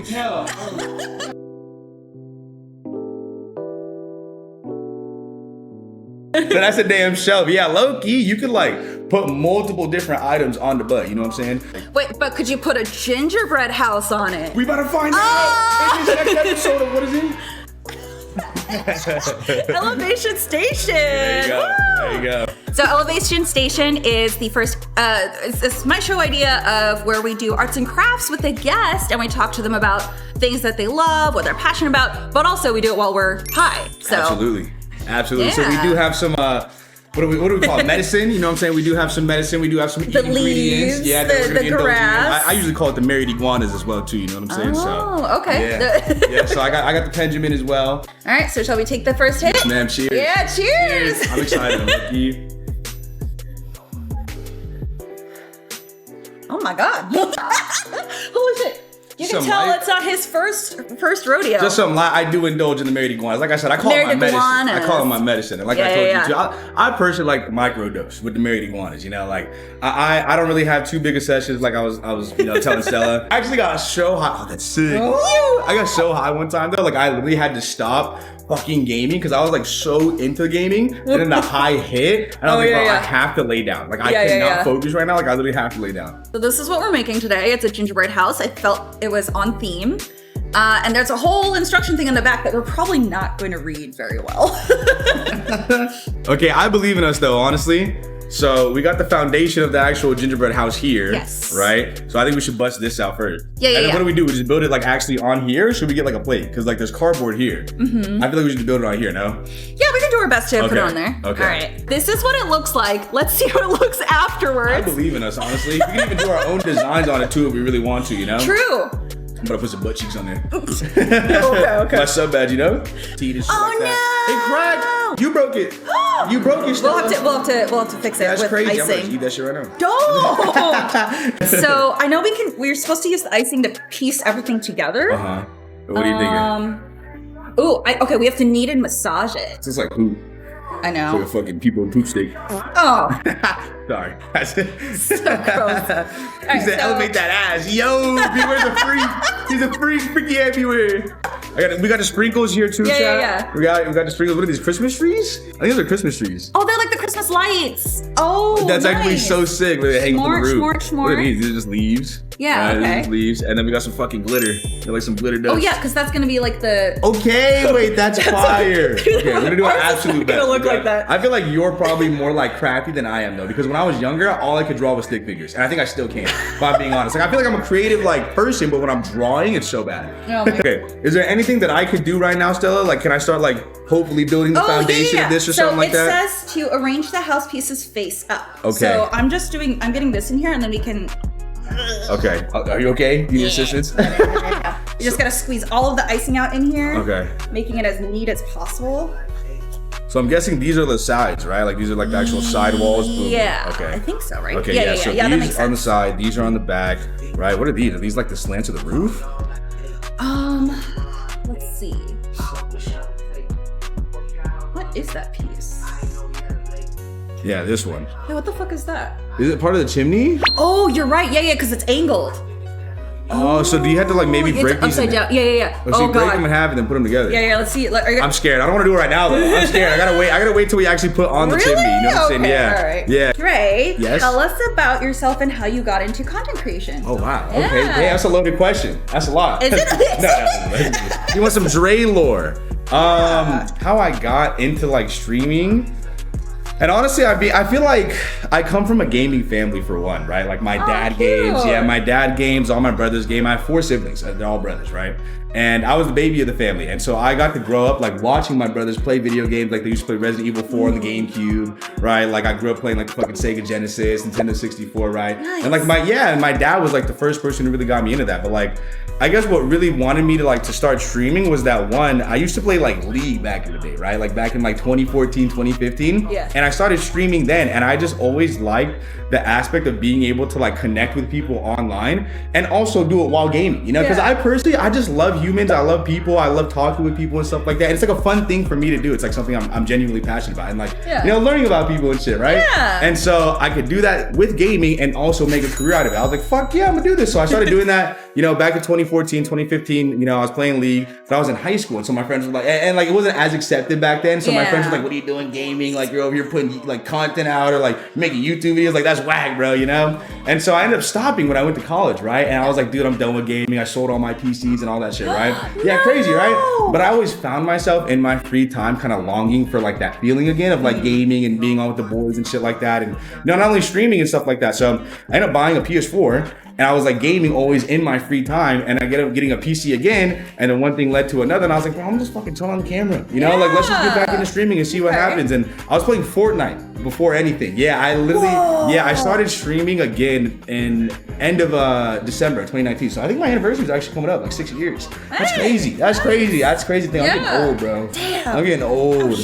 tell. So that's a damn shelf. Yeah, low key, you could like put multiple different items on the butt. You know what I'm saying? Wait, but could you put a gingerbread house on it? We better find out. In this next episode of what is it? Elevation Station. There you go. There you go. So Elevation Station is the first, it's my show idea of where we do arts and crafts with a guest and we talk to them about things that they love, what they're passionate about, but also we do it while we're high. So Absolutely. Yeah. So we do have some, what do we call it? Medicine. You know what I'm saying? We do have some medicine. We do have some the ingredients. Leaves, Yeah, the grass. I usually call it the married iguanas as well too. You know what I'm saying? Oh, okay. Yeah. So I got the Benjamin as well. All right. So shall we take the first hit? Yes, ma'am. Cheers. Yeah. Cheers. I'm excited. I'm lucky. Oh my God. Holy shit. You can tell it's not his first rodeo. Just something I do indulge in the married iguanas. Like I said, I call it my medicine. I call it my medicine. And like I told you too, I personally like microdose with the married iguanas. You know, like I don't really have too big of sessions. Like I was telling Stella. I actually got so high. Oh, that's sick. I got so high one time though. Like I literally had to stop fucking gaming because I was like so into gaming, and then the high hit, and I was bro, I have to lay down. Like I cannot focus right now. Like I literally have to lay down. So this is what we're making today. It's a gingerbread house. I felt it was on theme. And there's a whole instruction thing in the back that we're probably not going to read very well. Okay, I believe in us though, honestly. So we got the foundation of the actual gingerbread house here. Yes. Right? So I think we should bust this out first. Yeah. And then what do we do? We just build it like actually on here? Or should we get like a plate? Because like there's cardboard here. Mm-hmm. I feel like we should build it on here, no? Yeah, we can do our best to put it on there. Okay. All right. This is what it looks like. Let's see what it looks afterwards. I believe in us, honestly. We can even do our own designs on it too if we really want to, you know? True. I'm gonna put some butt cheeks on there. Okay. My sub badge, you know? Oh no! It cracked. You broke it. You broke it. We'll have to fix it with crazy. icing. I'm gonna eat that shit right now. Don't. So I know we're supposed to use the icing to piece everything together. What are you thinking? Okay, we have to knead and massage it. It's just like poop. I know. It's like a fucking people poop steak. Oh. Sorry. So gross. He said, elevate that ass. Yo, Beware's a freak. He's a freak, freaky everywhere. We got the sprinkles here too, chat. Yeah. We got the sprinkles. What are these, Christmas trees? I think those are Christmas trees. Oh, they're like the Christmas lights. Oh, that's nice. actually so sick. They hang from the roof. S'more. What are these? These are just leaves. Yeah, okay. These are just leaves. And then we got some fucking glitter. They're like some glitter dust. Oh yeah, because that's gonna be like the... Okay, wait, that's fire. Okay, we're gonna do our absolute best. It's gonna look like that. I feel like you're probably more like crafty than I am though, because when I was younger, all I could draw was stick figures. And I think I still can, if I'm being honest. Like I feel like I'm a creative like person, but when I'm drawing, it's so bad. Oh, okay, is there anything that I could do right now, Stella? Like can I start like hopefully building the foundation of this or something like that? So it says to arrange the house pieces face up. Okay. So I'm getting this in here and then we can... Okay, are you okay? You need assistance? You just gotta squeeze all of the icing out in here. Okay. Making it as neat as possible. So I'm guessing these are the sides, right? Like these are like the actual side walls. Boom. Yeah. Okay. I think so, right? Okay. Yeah. So that makes these sense. are on the side. These are on the back, right? What are these? Are these like the slants of the roof? Let's see. What is that piece? Yeah, this one. Yeah, what the fuck is that? Is it part of the chimney? Oh, you're right. Yeah, because it's angled. Oh, so do you have to like maybe break these upside down? Yeah. Oh, so you break them in half and then put them together. Yeah. Let's see. I'm scared. I don't want to do it right now though. I'm scared. I gotta wait till we actually put on the chimney. You know what I'm saying? Yeah. All right. Yeah. Dre, yes? Tell us about yourself and how you got into content creation. Oh wow. Yeah. Okay. Yeah, that's a loaded question. That's a lot. Is it? No. You want some Dre lore? How I got into like streaming. And honestly, I feel like I come from a gaming family for one, right? Like my dad games. Yeah, my dad games, all my brothers game. I have 4 siblings. They're all brothers, right? And I was the baby of the family. And so I got to grow up like watching my brothers play video games. Like they used to play Resident Evil 4 on the GameCube, right? Like I grew up playing like the fucking Sega Genesis, Nintendo 64, right? Nice. And like my dad was like the first person who really got me into that. But like, I guess what really wanted me to start streaming was that one, I used to play like League back in the day, right? Like back in like 2014, 2015. Yeah. And I started streaming then, and I just always liked the aspect of being able to like connect with people online and also do it while gaming, you know? Because I personally, I just love humans. I love people. I love talking with people and stuff like that. And it's like a fun thing for me to do. It's like something I'm genuinely passionate about and like, you know, learning about people and shit, right? Yeah. And so I could do that with gaming and also make a career out of it. I was like, fuck yeah, I'm gonna do this. So I started doing that. you know, back in 2014, 2015, you know, I was playing League, but I was in high school. And so my friends were like, and like, it wasn't as accepted back then. So my friends were like, what are you doing gaming? Like, you're over here putting like content out or like making YouTube videos. Like, that's whack, bro, you know? And so I ended up stopping when I went to college, right? And I was like, dude, I'm done with gaming. I sold all my PCs and all that shit, right? Yeah, crazy, right? But I always found myself in my free time kind of longing for like that feeling again of like gaming and being on with the boys and shit like that. And, you know, not only streaming and stuff like that. So I ended up buying a PS4 and I was like gaming always in my free time, and I ended up getting a PC again, and then one thing led to another, and I was like, bro, I'm just fucking turn on the camera, you know, like let's just get back into streaming and see what happens. And I was playing Fortnite before anything. Yeah, I literally, I started streaming again in end of December 2019. So I think my anniversary is actually coming up, like 6 years. That's crazy. That's crazy. That's crazy thing. I'm getting old, bro. Damn. I'm getting old.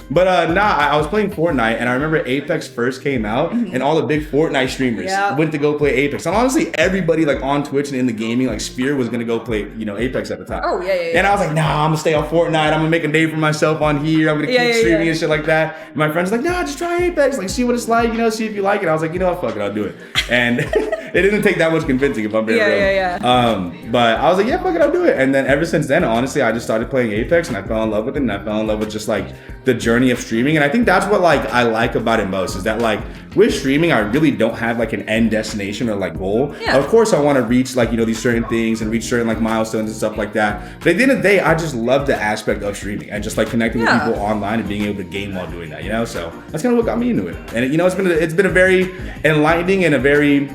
But I was playing Fortnite, and I remember Apex first came out, and all the big Fortnite streamers went to go play Apex. And honestly, everybody like on Twitch and in the gaming like sphere was gonna go play, you know, Apex at the time. Oh yeah. And I was like, nah, I'm gonna stay on Fortnite. I'm gonna make a name for myself on here. I'm gonna keep streaming and shit like that. And my friends were like, nah, just try Apex, like see what it's like, you know, see if you like it. I was like, you know what, fuck it, I'll do it. And it didn't take that much convincing, if I'm being real. But I was like, yeah, fuck it, I'll do it. And then ever since then, honestly, I just started playing Apex, and I fell in love with it, and I fell in love with just like the journey of streaming. And I think that's what like I like about it most, is that like with streaming, I really don't have like an end destination or like goal. Of course, I want to reach like, you know, these certain things and reach certain like milestones and stuff like that. But at the end of the day, I just love the aspect of streaming and just like connecting with people online and being able to game while doing that, you know? So that's kind of what got me into it. And you know, it's been a very enlightening and a very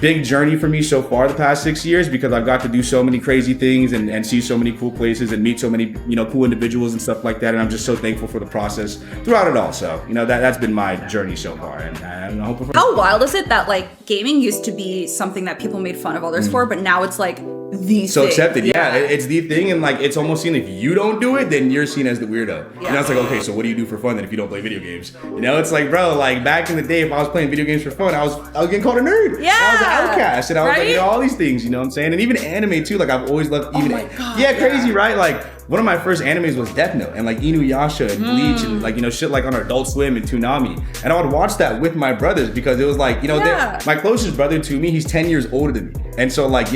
big journey for me so far the past 6 years, because I've got to do so many crazy things and see so many cool places and meet so many, you know, cool individuals and stuff like that. And I'm just so thankful for the process throughout it all. So, you know, that's been my journey so far. And I hope how wild is it that like gaming used to be something that people made fun of others for, but now it's like the so thing. Accepted. Yeah, it's the thing. And like, it's almost seen if you don't do it, then you're seen as the weirdo. And that's like, okay, so what do you do for fun then if you don't play video games? You know, it's like, bro, like back in the day, if I was playing video games for fun, I was getting called a nerd. Yeah. I was an outcast, and I was like, you know, all these things, you know what I'm saying? And even anime too, like I've always loved even crazy, right? Like one of my first animes was Death Note and like Inuyasha and Bleach and like, you know, shit like on Adult Swim and Toonami. And I would watch that with my brothers because it was like, you know, my closest brother to me, he's 10 years older than me. And so like,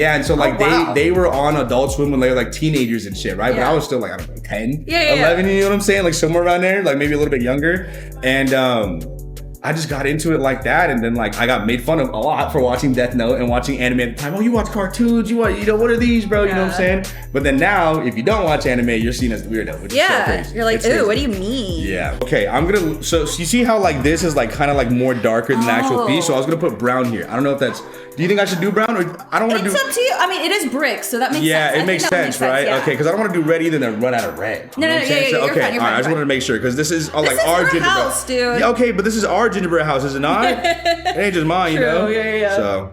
they were on Adult Swim when they were like teenagers and shit, right? But I was still like, I don't know, 10, 11, you know what I'm saying? Like somewhere around there, like maybe a little bit younger. And I just got into it like that, and then like I got made fun of a lot for watching Death Note and watching anime at the time. Oh, you watch cartoons, you watch, you know, what are these, bro? You know what I'm saying? But then now, if you don't watch anime, you're seen as the weirdo, which is so crazy. You're like, ooh, what do you mean? Yeah. Okay, so you see how like this is like kind of like more darker than the actual piece. So I was gonna put brown here. I don't know if that's. Do you think I should do brown, or I don't want to do? It's up to you. I mean, it is brick, so that makes sense. Yeah, it makes sense, right? Okay, because I don't want to do red either, then run out of red. No, okay, you're okay, fine, all right. I just wanted to make sure because this is like our gingerbread house, dude. Yeah, okay, but this is our gingerbread house, is it not? It ain't just mine, you know. Yeah. So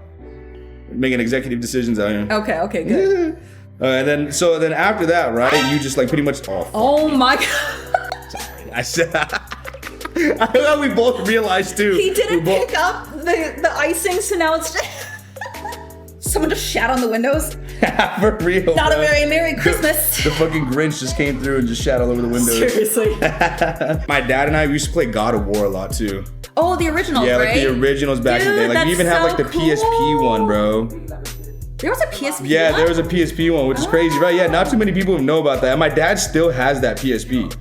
making executive decisions out here. Okay, good. And then after that, right? You just like pretty much. Oh my god. Sorry, I said. I know we both realized too. He didn't pick up the icing, so now it's just. Someone just shat on the windows. For real. Not a very Merry Christmas. The fucking Grinch just came through and just shat all over the windows. Seriously. My dad and I used to play God of War a lot too. Oh, the originals, yeah, right? like the originals back in the day. Like we even have like the PSP one, bro. There was a PSP one? Yeah, there was a PSP one, which is crazy, right? Yeah, not too many people know about that. And my dad still has that PSP.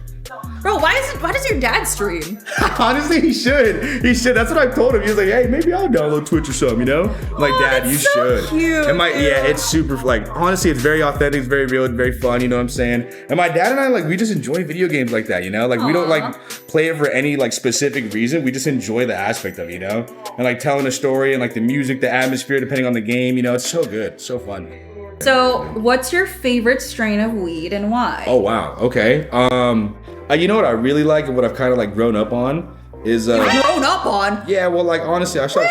Bro, why does your dad stream? Honestly, he should. That's what I told him. He was like, hey, maybe I'll download Twitch or something, you know? I'm like, Dad, you should. Cute. And it's super, like, honestly, it's very authentic, it's very real, it's very fun, you know what I'm saying? And my dad and I, like, we just enjoy video games like that, you know? Like, we don't, like, play it for any, like, specific reason. We just enjoy the aspect of it, you know? And, like, telling a story and, like, the music, the atmosphere, depending on the game, you know? It's so good, so fun. So, what's your favorite strain of weed and why? Oh, wow. Okay. You know what I really like and what I've kind of like grown up on is grown up on? Yeah, well, like honestly, I started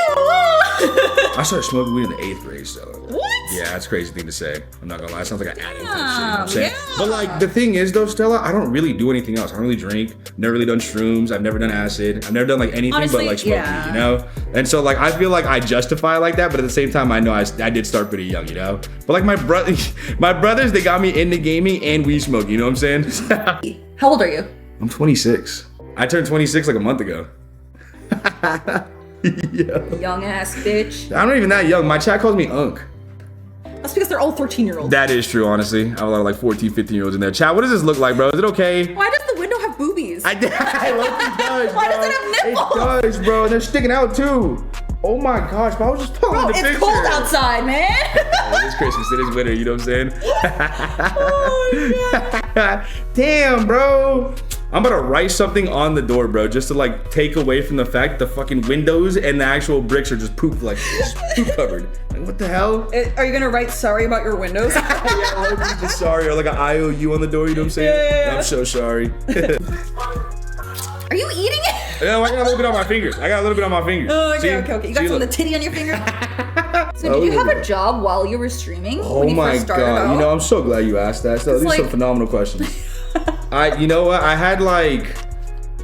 smoking weed in the 8th grade, so. What? Yeah, that's a crazy thing to say. I'm not gonna lie. It sounds like an addict. You know what I'm saying? But like the thing is though, Stella, I don't really do anything else. I don't really drink. Never really done shrooms. I've never done acid. I've never done like anything but like smoke weed, you know? And so like I feel like I justify like that, but at the same time I know I did start pretty young, you know? But like my brothers, they got me into gaming and weed smoking, you know what I'm saying? How old are you? I'm 26. I turned 26 like a month ago. Yeah. Young ass bitch. I'm not even that young. My chat calls me Unk. That's because they're all 13-year-olds. That is true, honestly. I have a lot of like 14, 15-year-olds in there. Chat, what does this look like, bro? Is it okay? Why does the window have boobies? I love it does, Why bro. does it have nipples? It does, bro. They're sticking out too. Oh my gosh, bro. I was just talking Bro, the picture. it's cold outside, man. It is Christmas. It is winter. You know what I'm saying? Oh, Damn, bro. I'm about to write something on the door, bro, just to like take away from the fact the fucking windows and the actual bricks are just poop, like just poop covered. Like, what the hell? Are you gonna write sorry about your windows? Yeah, look, just sorry, or like an IOU on the door. You know what I'm saying? Yeah. I'm so sorry. Are you eating it? Yeah, I got a little bit on my fingers. Oh, See? okay. You got See, some of the look. titty on your finger? So did you have a job while you were streaming? Oh when you my first started god! out? You know, I'm so glad you asked that. So these are some like- phenomenal questions. You know what? I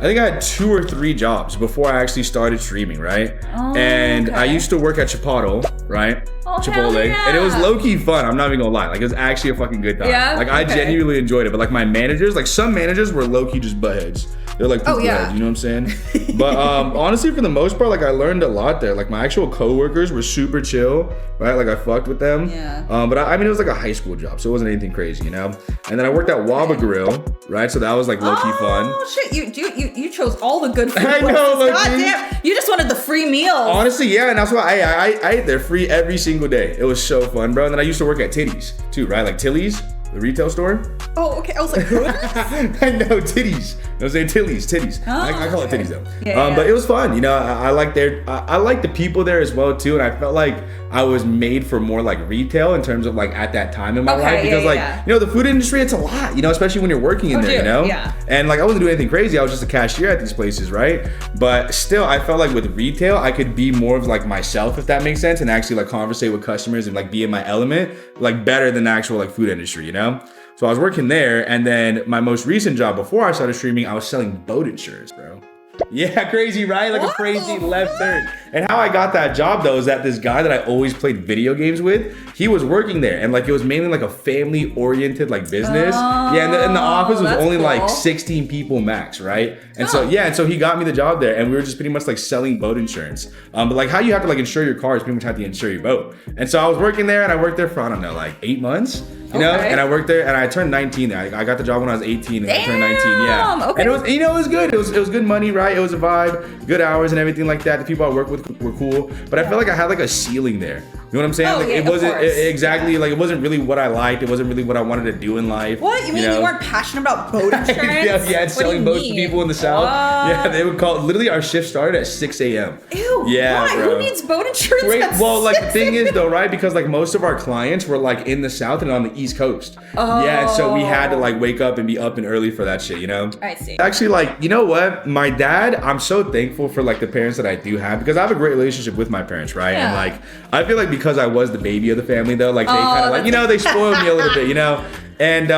think I had 2 or 3 jobs before I actually started streaming, right? Oh, and I okay. used to work at Chipotle, right? Oh, Chipotle, hell yeah. and it was low-key fun. I'm not even gonna lie. Like, it was actually a fucking good time. Yeah? Like, I Okay. genuinely enjoyed it. But like my managers, like some managers were low-key just buttheads. They're like Oh, people yeah. heads, you know what I'm saying? But honestly, for the most part, like I learned a lot there. Like my actual coworkers were super chill, right? Like I fucked with them. Yeah. But I mean, it was like a high school job, so it wasn't anything crazy, you know? And then I worked at Waba Grill, right? So that was like low-key fun. Oh shit! You chose all the good food. I know, places. low-key. God damn! You just wanted the free meals. Honestly, yeah, and that's why I ate there free every single day. It was so fun, bro. And then I used to work at Titties too, right? Like Tilly's, the retail store. Oh, okay. I was like, who? I know, Titties. I was saying titties. I call it okay. titties though. Yeah. But it was fun, you know. I like I like the people there as well too, and I felt like I was made for more like retail in terms of like at that time in my Okay, life because yeah. you know the food industry, it's a lot, you know, especially when you're working in there, you dude, know. yeah. And like I wasn't doing anything crazy. I was just a cashier at these places, right? But still, I felt like with retail, I could be more of like myself, if that makes sense, and actually like conversate with customers and like be in my element, like better than the actual like food industry, you know. So I was working there, and then my most recent job before I started streaming, I was selling boat insurance, bro. Yeah, crazy, right? Like a crazy left turn. And how I got that job though is that this guy that I always played video games with, he was working there, and like it was mainly like a family-oriented like business. Yeah, and the office was that's only cool. like 16 people max, right? And so he got me the job there, and we were just pretty much like selling boat insurance. But like how you have to like insure your car is pretty much how to insure your boat. And so I was working there, and I worked there for I don't know like 8 months. You know, Okay. and I worked there, and I turned 19 there. I got the job when I was 18, and I turned 19. Yeah, Damn, okay. and it was, you know, it was good. It was good money, right? It was a vibe, good hours, and everything like that. The people I worked with were cool, but I felt like I had like a ceiling there. You know what I'm saying? Oh, like yeah, it of wasn't course. exactly like it wasn't really what I liked. It wasn't really what I wanted to do in life. What? You mean know? you weren't passionate about boat insurance? yeah, selling boats to people in the south. Yeah, they would call. Literally, our shift started at 6 a.m. Ew. Yeah, why? bro. Who needs boat insurance? Great. at Well, like the 6 thing is though, right? Because like most of our clients were like in the south and on the east coast. Oh. Yeah, and so we had to like wake up and be up and early for that shit, you know? I see. Actually, like, you know what? My dad, I'm so thankful for like the parents that I do have because I have a great relationship with my parents, right? And Yeah. like I feel like because I was the baby of the family though, like they kind of like, that's- you know, they spoiled me a little bit, you know? And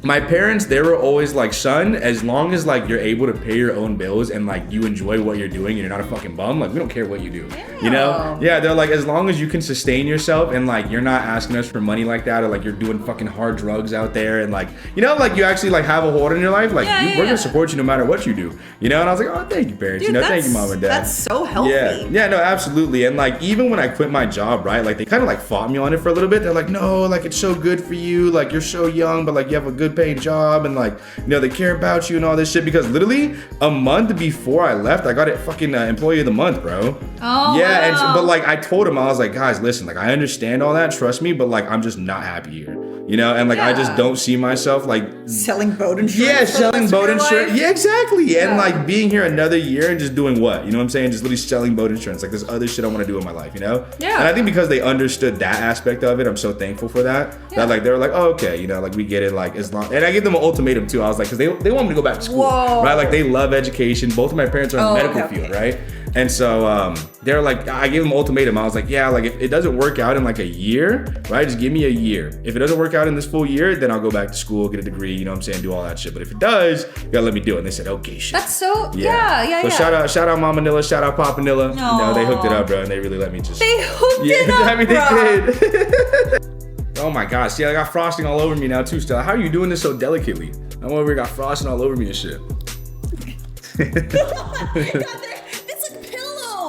my parents, they were always like, son, as long as like you're able to pay your own bills and like you enjoy what you're doing and you're not a fucking bum, like we don't care what you do. You know? Yeah, they're like, as long as you can sustain yourself and like you're not asking us for money like that, or like you're doing fucking hard drugs out there and like, you know, like you actually like have a hold in your life, like we're gonna support you no matter what you do. You know? And I was like, oh, thank you, parents. Dude, you know, thank you, mom and dad. That's so healthy. Yeah, no, absolutely. And like even when I quit my job, right, like they kind of like fought me on it for a little bit. They're like, no, like it's so good for you, like you're so young, but like you have a good paying job and like, you know, they care about you and all this shit. Because literally a month before I left, I got it fucking employee of the month, bro. Oh, yeah. wow. But like I told him, I was like, guys, listen, like I understand all that, trust me, but like I'm just not happy here, you know? And like I just don't see myself like Selling boat insurance. yeah, for the selling rest of boat your insurance. life? Yeah, exactly. And Yeah. like being here another year and just doing what? You know what I'm saying? Just literally selling boat insurance. Like there's other shit I want to do in my life, you know? Yeah. And I think because they understood that aspect of it, I'm so thankful for that. Yeah. That like they were like, oh, okay, you know, like we get it. Like as long, and I gave them an ultimatum too. I was like, because they want me to go back to school, Whoa. right? Like they love education. Both of my parents are in the medical okay, field, okay. right? And so they're like, I gave them an ultimatum. I was like, yeah, like if it doesn't work out in like a year, right? Just give me a year. If it doesn't work out in this full year, then I'll go back to school, get a degree, you know what I'm saying, do all that shit. But if it does, you gotta let me do it. And they said, okay, shit. That's so yeah. So shout out Mama Nilla, shout out Papa Nilla. You know, they hooked it Aw. up, bro, and they really let me just They hooked it up, I mean, bro. they did. Oh my gosh, see, I got frosting all over me now too, Stella. How are you doing this so delicately? I'm over here got frosting all over me and shit. God, it's a pillow.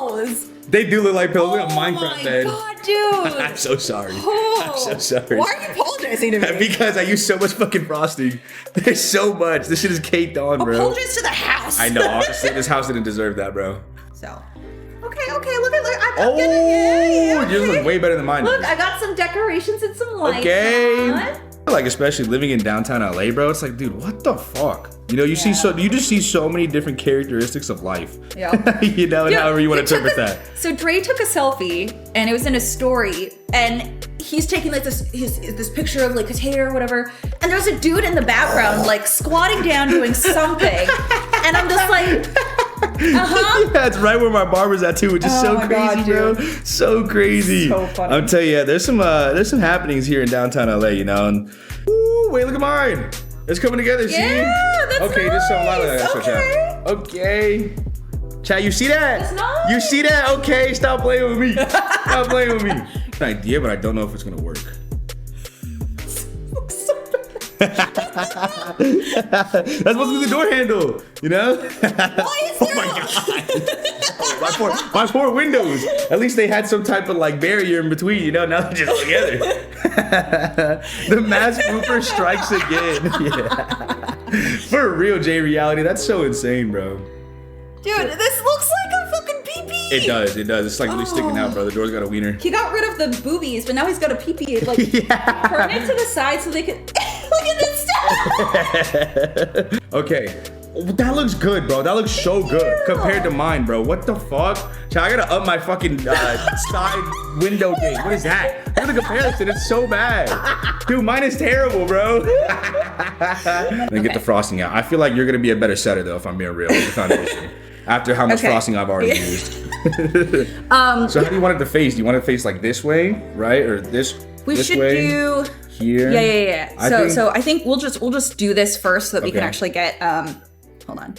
They do look like pillows. Look at Minecraft bed. Oh my god, dude. I'm so sorry. Oh. I'm so sorry. Why are you apologizing to me? Because I use so much fucking frosting. There's so much. This shit is caked on, bro. Apologize to the house. I know. Honestly, this house didn't deserve that, bro. So. Okay, look at Oh, yours look way better than mine. Look, I got some decorations and some lights. Okay. on. Like, especially living in downtown LA, bro, it's like, dude, what the fuck? You know, you just see so many different characteristics of life. Yeah. You know, and Dude, however you want to interpret that. So Dre took a selfie, and it was in a story, and he's taking like this picture of like his hair or whatever, and there's a dude in the background like squatting down doing something, and I'm just like, Yeah, it's right where my barber's at too, which is so my crazy, God, bro. So crazy. So funny. I'm telling you, yeah, there's some happenings here in downtown LA, you know. And ooh, wait, look at mine. It's coming together. See? Yeah, that's okay, just some lot of that. nice. Okay. Okay. Chat, you see that? That's nice. You see that? Okay, stop playing with me. Stop playing with me. An idea, but I don't know if it's gonna work. That's supposed to be the door handle, you know? Why is Oh my god. My poor windows. At least they had some type of like barrier in between, you know? Now they're just together. The mass pooper strikes again. Yeah. For real, J Reality. That's so insane, bro. Dude, this looks like a fucking pee-pee. It does. It's like really sticking out, bro. The door's got a wiener. He got rid of the boobies, but now he's got a pee-pee. Like, turn it to the side so they can... Look at this stuff! Okay. That looks good, bro. That looks so good compared to mine, bro. What the fuck? Child, I gotta up my fucking side window gate. What is that? Look at the comparison. It's so bad. Dude, mine is terrible, bro. Then get the frosting out. I feel like you're gonna be a better setter, though, if I'm being real with the foundation. After how much frosting I've already used. So how do you want it to face? Do you want it to face like this way, right? Or this We this should way? do... Here? Yeah. So I think we'll just do this first so that we can Okay. actually get hold on.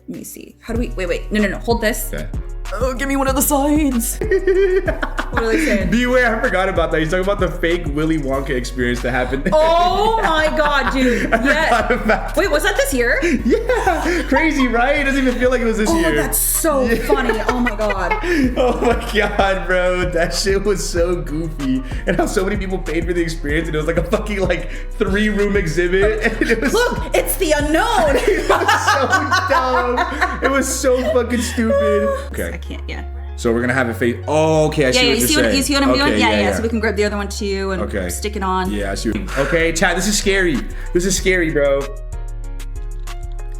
Let me see. How do we wait. No. Hold this. Okay. Oh, give me one of the sides. What are they saying? Beware, I forgot about that. He's talking about the fake Willy Wonka experience that happened. Oh my god, dude. Yeah. Wait, was that this year? Yeah. Crazy, right? It doesn't even feel like it was this year. Oh, that's so funny. Oh my god. Oh my god, bro. That shit was so goofy. And how so many people paid for the experience and it was like a fucking like 3-room exhibit. And it was Look, it's the unknown. it was so dumb. It was so fucking stupid. Okay. I can't, yeah. So we're gonna have it face. Oh, okay. I see what Yeah, you're saying. you see what I'm doing? Okay, Yeah. So we can grab the other one too and stick it on. Yeah, I see. Okay, Chad, this is scary. This is scary, bro.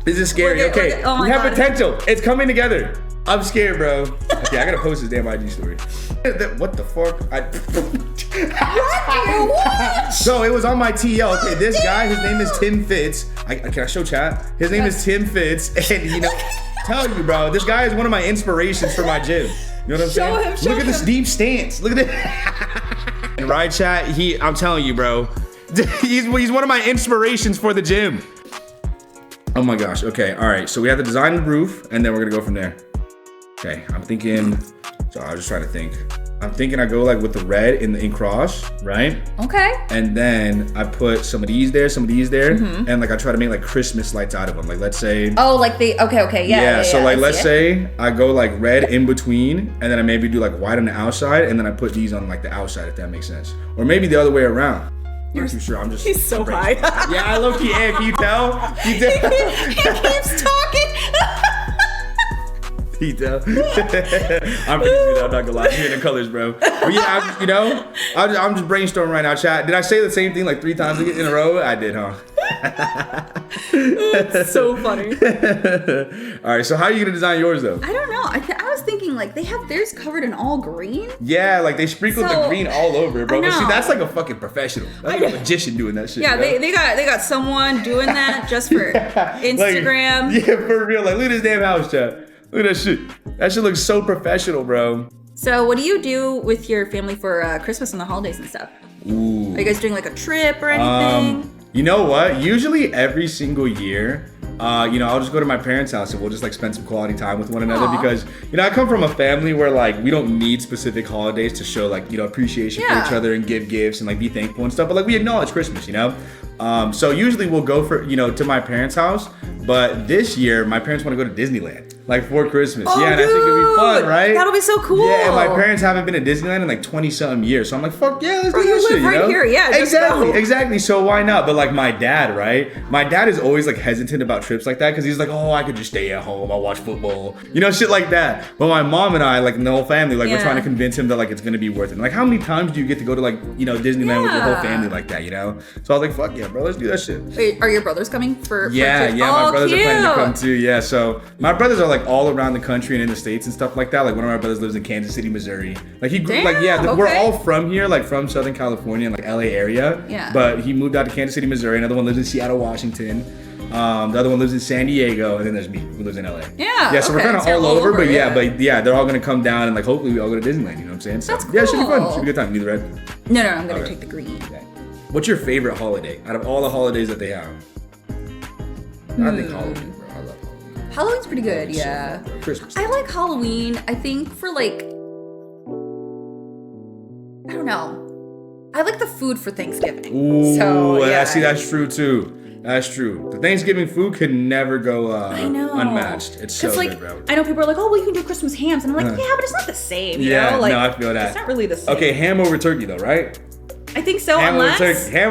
This is scary. Okay, oh my we have God. potential. It's coming together. I'm scared, bro. Okay, I gotta post this damn IG story. What the fuck? What? So it was on my TL. Okay, this guy, his name is Tim Fitz. Can I show chat? His name is Tim Fitz, and you know, tell you, bro, this guy is one of my inspirations for my gym. You know what I'm saying? Show Look at this him. deep stance. Look at it. And right, chat. I'm telling you, bro. He's one of my inspirations for the gym. Oh my gosh. Okay. All right. So we have to design the roof, and then we're gonna go from there. Okay. I'm thinking. So I was just trying to think. I'm thinking I go like with the red in cross, right? Okay. And then I put some of these there, and like I try to make like Christmas lights out of them. Like let's say. Oh, like the okay, yeah. So like I let's see it. say I go like red in between, and then I maybe do like white on the outside, and then I put these on like the outside, if that makes sense. Or maybe the other way around. I'm not too sure. I'm just. He's so high. Yeah, I low key am. Can you tell? Can you tell? He keeps talking. Can you tell? I'm pretty sure that. I'm not gonna lie. You're in the colors, bro. But yeah, I'm just brainstorming right now, chat. Did I say the same thing like 3 times in a row? I did, huh? That's so funny. All right, so how are you gonna design yours though? I don't know. I was thinking like they have theirs covered in all green. Yeah, like they sprinkled the So, green all over, bro. I But see, know. that's like a fucking professional. That's like a magician doing that shit. Yeah, you know? they got someone doing that just for Instagram. Like, yeah, for real. Like, look at this damn house, chat. Look at that shit. That shit looks so professional, bro. So what do you do with your family for Christmas and the holidays and stuff? Ooh. Are you guys doing like a trip or anything? You know what? Usually every single year, I'll just go to my parents' house and we'll just like spend some quality time with one another. Aw. Because, I come from a family where like we don't need specific holidays to show like, appreciation for Yeah. each other and give gifts and like be thankful and stuff. But like we acknowledge Christmas, So usually we'll go for, to my parents' house. But this year, my parents want to go to Disneyland, like for Christmas. Oh, yeah, and I think it'll be fun, right? That'll be so cool. Yeah, and my parents haven't been to Disneyland in like 20-something years. So I'm like, fuck yeah, let's do you that live shit, right here, yeah. Exactly. So why not? But like my dad, right? My dad is always like hesitant about trips like that because he's like, oh, I could just stay at home. I'll watch football. Shit like that. But my mom and I, like the whole family, like we're trying to convince him that like it's gonna be worth it. Like how many times do you get to go to like, Disneyland with your whole family like that, So I was like, fuck yeah, bro, let's do that shit. Wait, are your brothers coming for Yeah, my brothers are planning to come too. Yeah, so my brothers are like all around the country and in the States and stuff like that. Like one of my brothers lives in Kansas City, Missouri. Like he grew we're all from here, like from Southern California and like LA area. Yeah. But he moved out to Kansas City, Missouri. Another one lives in Seattle, Washington. The other one lives in San Diego, and then there's me who lives in LA. Yeah. So we're kind of all over, but they're all gonna come down and like hopefully we all go to Disneyland. You know what I'm saying? So, that's cool. Yeah, it should be fun. Should be a good time. You need the red? No, I'm gonna take the green. Okay. What's your favorite holiday out of all the holidays that they have? I think Halloween, bro. I love Halloween. Halloween's pretty good, yeah. So Christmas. I like Halloween. I think for like, I don't know. I like the food for Thanksgiving. Ooh, so, yeah. See, that's true too. That's true. The Thanksgiving food can never go unmatched. It's so good, bro. I know people are like, oh, well, you can do Christmas hams. And I'm like, yeah, but it's not the same, you know? Like, no, I feel that. It's not really the same. Okay, ham over turkey though, right? I think so, ham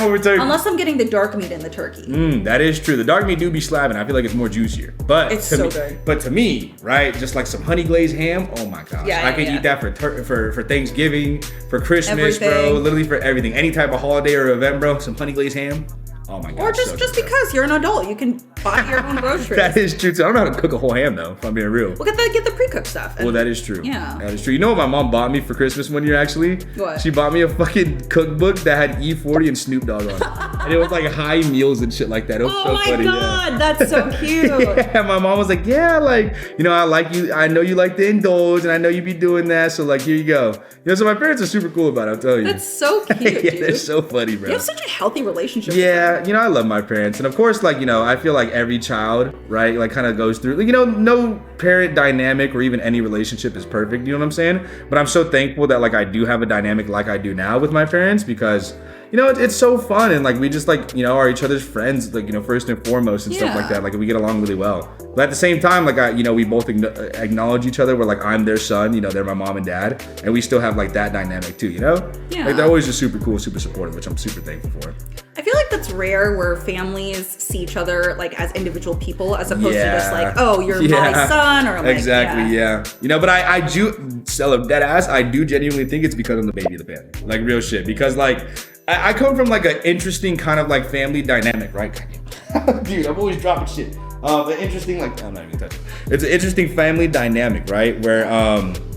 over turkey. Unless I'm getting the dark meat in the turkey. That is true. The dark meat do be slapping. I feel like it's more juicier. But it's so good. But to me, right, just like some honey glazed ham, oh my gosh. I could eat that for Thanksgiving, for Christmas, bro. Literally for everything. Any type of holiday or event, bro. Some honey glazed ham. Oh my god. Or just because you're an adult, you can buy your own groceries. That is true too. I don't know how to cook a whole ham though, if I'm being real. Well, get the pre-cooked stuff. Well, that is true. Yeah. That is true. You know what my mom bought me for Christmas one year actually? What? She bought me a fucking cookbook that had E40 and Snoop Dogg on it. And it was like high meals and shit like that. It was so funny. Oh my god, that's so cute. Yeah, my mom was like, yeah, like, I like you. I know you like to indulge and I know you be doing that. So like, here you go. So my parents are super cool about it, I'll tell you. That's so cute, yeah, dude. They're so funny, bro. You have such a healthy relationship with them. I love my parents. And of course, like, I feel like every child, right, like kind of goes through, like, no parent dynamic or even any relationship is perfect, you know what I'm saying? But I'm so thankful that, like, I do have a dynamic like I do now with my parents because, it's so fun and, like, we just, like, are each other's friends, like, first and foremost and stuff like that. Like, we get along really well. But at the same time, like, we both acknowledge each other. We're like, I'm their son, they're my mom and dad. And we still have, like, that dynamic too, Yeah. Like, they're always just super cool, super supportive, which I'm super thankful for. I feel like that's rare where families see each other like as individual people as opposed to just like, oh, you're my son or like exactly, yeah. But I do dead ass, I do genuinely think it's because I'm the baby of the family. Like real shit. Because like I come from like an interesting kind of like family dynamic, right? Dude, I'm always dropping shit. An interesting like I'm not even touching. It's an interesting family dynamic, right? Where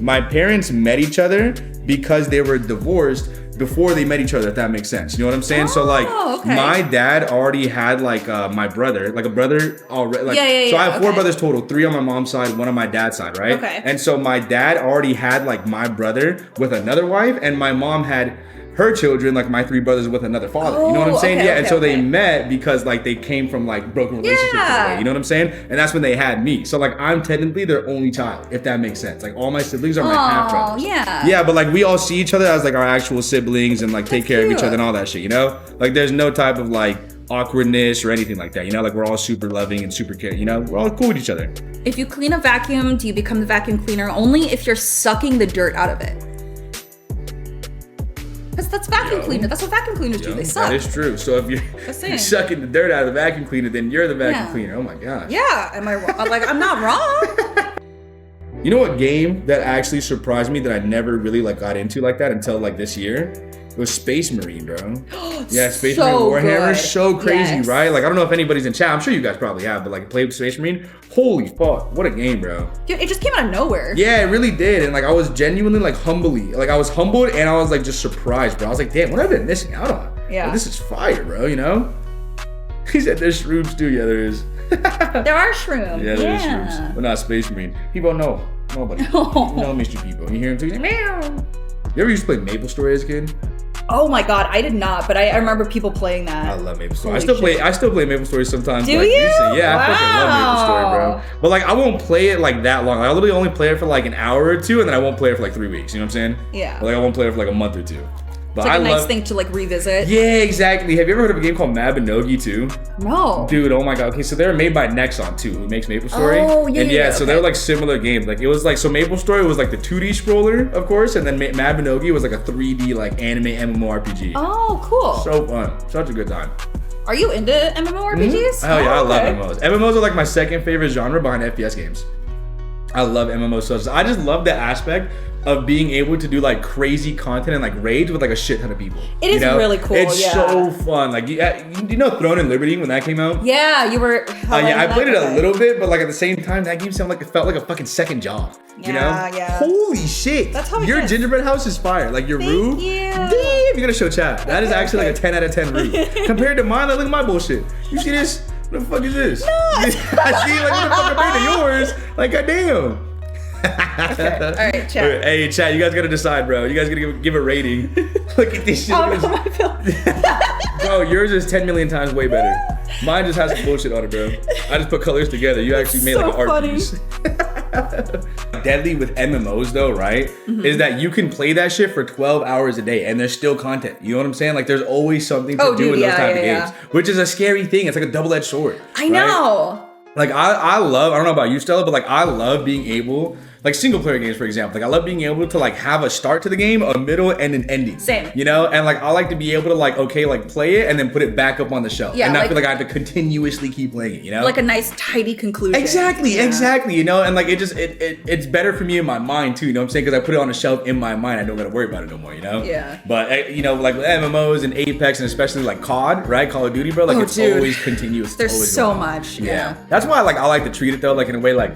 my parents met each other because they were divorced before they met each other, if that makes sense. You know what I'm saying? So like my dad already had like my brother, like a brother already. Like, so I have 4 brothers total, 3 on my mom's side, 1 on my dad's side, right? Okay. And so my dad already had like my brother with another wife, and my mom had her children, like my 3 brothers with another father. You know what I'm saying? And so they met because like they came from like broken relationships. Yeah. You know what I'm saying? And that's when they had me. So like I'm technically their only child, if that makes sense. Like all my siblings are my half brothers. Yeah. Yeah, but like we all see each other as like our actual siblings and like take care of each other and all that shit, Like there's no type of like awkwardness or anything like that, Like we're all super loving and super care, We're all cool with each other. If you clean a vacuum, do you become the vacuum cleaner only if you're sucking the dirt out of it? That's vacuum cleaner. That's what vacuum cleaners do. They suck. That is true. So if you're sucking the dirt out of the vacuum cleaner, then you're the vacuum cleaner. Oh my gosh. Yeah. Am I wrong? Like, I'm not wrong. You know what game that actually surprised me that I never really like got into like that until like this year? It was Space Marine, bro. Yeah, Space Marine Warhammer. So crazy, right? Like, I don't know if anybody's in chat. I'm sure you guys probably have, but like, played with Space Marine. Holy fuck, what a game, bro. Dude, it just came out of nowhere. Yeah, it really did. And like, I was genuinely like I was humbled and I was like just surprised, bro. I was like, damn, what have I been missing out on? Yeah. Like, this is fire, bro, He said there's shrooms too. Yeah, there is. There are shrooms. Yeah, there is shrooms. But not Space Marine. People know. Nobody. Mystery people. You hear him too? Meow. You ever used to play Maple Story as a kid? Oh my god, I did not, but I remember people playing that. I love Maple Story. I still play Maple Story sometimes. Do like, you? Recently. Yeah, I fucking love Maple Story, bro. But like, I won't play it like that long. Like, I literally only play it for like an hour or 2, and then I won't play it for like 3 weeks. You know what I'm saying? Yeah. Or, like I won't play it for like a month or 2. But It's like I a nice love, thing to like revisit. Yeah, exactly. Have you ever heard of a game called Mabinogi too? No. Dude, oh my god. Okay, so they're made by Nexon too, who makes MapleStory. Oh, yeah, And yeah, so okay. they're like similar games. Like it was like, so MapleStory was like the 2D scroller, of course, and then Mabinogi was like a 3D like anime MMORPG. Oh, cool. So fun. Such a good time. Are you into MMORPGs? Oh yeah, I love okay. MMOs. MMOs are like my second favorite genre behind FPS games. I love MMOs so much. I just love the aspect of being able to do like crazy content and like rage with like a shit ton of people. It is really cool. It's yeah. so fun. Like you know Throne and Liberty when that came out? Yeah, you were. I played it a little bit, but like at the same time, that game sounded like it felt like a fucking second job. You know? Yeah. Holy shit! That's how it your is. gingerbread house is fire. Like your Thank roof. you. Damn, you gotta show chat. That is actually like a 10 out of 10 roof compared to mine. Like, look at my bullshit. You see this? What the fuck is this? No. I see. Like what the fuck compared to yours? Like goddamn. Okay. All right, chat. Hey, chat, you guys gotta decide, bro. You guys gotta give a rating. Look at this shit. Oh, no, I feel. Bro, yours is 10 million times way better. Mine just has some bullshit on it, bro. I just put colors together. You actually made so like an art funny. piece. Deadly with MMOs though, right? Is that you can play that shit for 12 hours a day and there's still content. You know what I'm saying? Like there's always something to do in those type of games, which is a scary thing. It's like a double-edged sword. I know. Like I love, I don't know about you, Stella, but like I love being able, like single player games, for example. Like I love being able to like have a start to the game, a middle, and an ending. Same. You know, and like I like to be able to like like play it and then put it back up on the shelf, Yeah, and not like- feel like I have to continuously keep playing it. You know, Like a nice tidy conclusion. Exactly, Yeah. exactly. You know, and like it just it's better for me in my mind too. You know what I'm saying? Because I put it on a shelf in my mind. I don't gotta worry about it no more. You know? Yeah. But you know, like with MMOs and Apex and especially like COD, right? Call of Duty, bro. Like Oh, it's dude. always continuous. There's always so going on. much. Yeah. That's why like I like to treat it though, like in a way like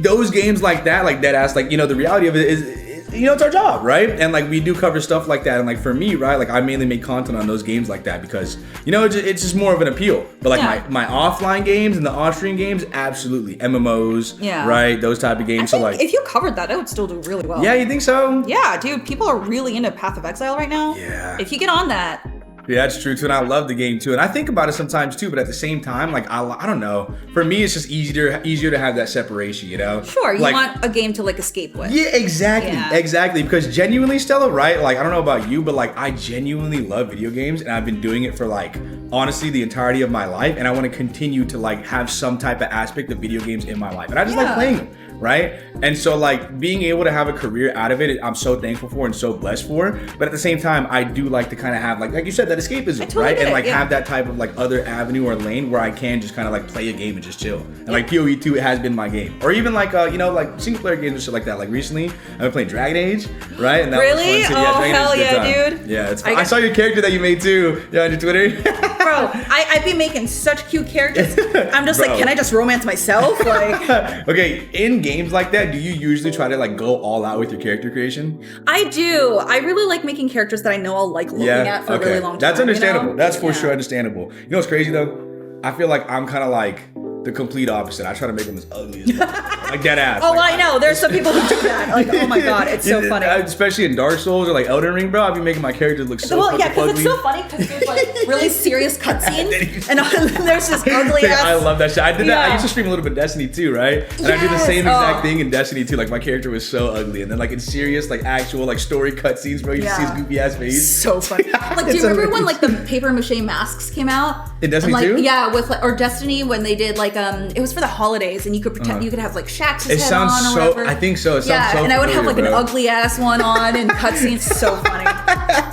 those games like that, like dead ass, like you know the reality of it is you know it's our job, right? And like we do cover stuff like that, and like for me, right, like I mainly make content on those games like that because you know it's just more of an appeal. But like Yeah. my offline games and the off-stream games, absolutely MMOs, Yeah. right? Those type of I games. So think like, if you covered that, it would still do really well. yeah, you think so? Yeah, dude, people are really into Path of Exile right now. Yeah. If you get on that, Yeah, that's true too, and I love the game too, and I think about it sometimes too. But at the same time, like I don't know. For me, it's just easier to have that separation, you know? sure, you like, want a game to like escape with. Yeah, exactly, Yeah. exactly. Because genuinely, Stella, right? Like I don't know about you, but like I genuinely love video games, and I've been doing it for like honestly the entirety of my life, and I want to continue to like have some type of aspect of video games in my life, and I just like Yeah. playing them. Right? And so like being able to have a career out of it, I'm so thankful for and so blessed for. But at the same time, I do like to kind of have like you said, that escapism, totally right? get And it, like yeah. have that type of like other avenue or lane where I can just kind of like play a game and just chill. And like PoE 2 has been my game. Or even like you know, like single player games and shit like that. Like recently I've been playing Dragon Age, right? And that Really? was fun too. Oh, Dragon Age hell is a good yeah, time. dude. Yeah, it's I fun. I got- saw your character that you made too. Yeah, on your Twitter. Bro, I'd be making such cute characters. I'm just Bro. like, can I just romance myself? Like, Okay, in games like that, do you usually try to like go all out with your character creation? I do. I really like making characters that I know I'll like looking at for a really long time. That's understandable. You know? That's for Yeah. sure understandable. You know what's crazy though? I feel like I'm kind of like the complete opposite. I try to make them as ugly as possible. Like dead ass. Oh, like, I know. There's some people who do that. Like, oh my god, it's so funny. Especially in Dark Souls or like Elden Ring, bro. I'll be making my characters look so Well, fucking yeah, because ugly. it's so funny because there's like really serious cutscenes, and there's this ugly Dude, ass. I love that shit. I did that. I Yeah. used to stream a little bit of Destiny too, right? And I did the Yes. same exact Oh. thing in Destiny too. Like my character was so ugly, and then like in serious, like actual like story cutscenes, bro, you just see his Yeah. goofy ass face. So funny. Like, do It's you remember amazing. when like the paper mache masks came out? In Destiny And, like, 2? Yeah, with like, or Destiny when they did like it was for the holidays and you could pretend you could have like Shax's It head sounds on or so. whatever. I think so. It sounds Yeah, so. and I would have like familiar, an bro. ugly ass one on and cutscenes. So funny.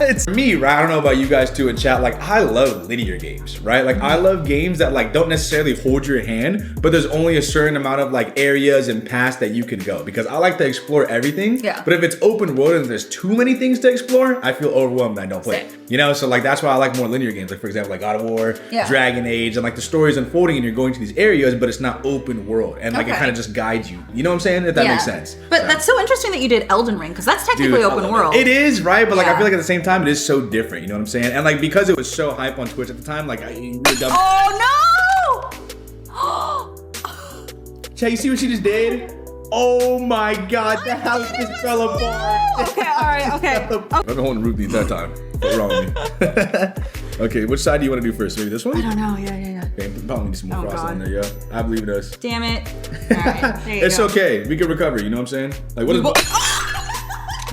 It's me, right? I don't know about you guys too in chat. Like, I love linear games, right? Like, I love games that like don't necessarily hold your hand, but there's only a certain amount of like areas and paths that you can go because I like to explore everything. Yeah. But if it's open world and there's too many things to explore, I feel overwhelmed and I don't play. Same. You know, so like that's why I like more linear games. Like for example, like God of War, Yeah. Dragon Age, and like the story's unfolding and you're going to these areas, but it's not open world and like it Okay. kind of just guides you. You know what I'm saying? If that Yeah. makes sense. But So. that's so interesting that you did Elden Ring because that's technically Dude, I open love world. It is, right? But like I Yeah. feel like at the same time it is so different, you know what I'm saying? And like because it was so hype on Twitch at the time, like I really dumb. Oh no! Chat, you see what she just did? Oh my god, the house just fell apart. Okay, all right, okay. I've been holding root the entire time. What's wrong with me? Okay, which side do you want to do first? Maybe this one? I don't know. Yeah. Okay, probably need some more Oh, frost God. on there, yeah. I believe in us. Damn it. All right, there you It's go. okay. We can recover, you know what I'm saying? Like what is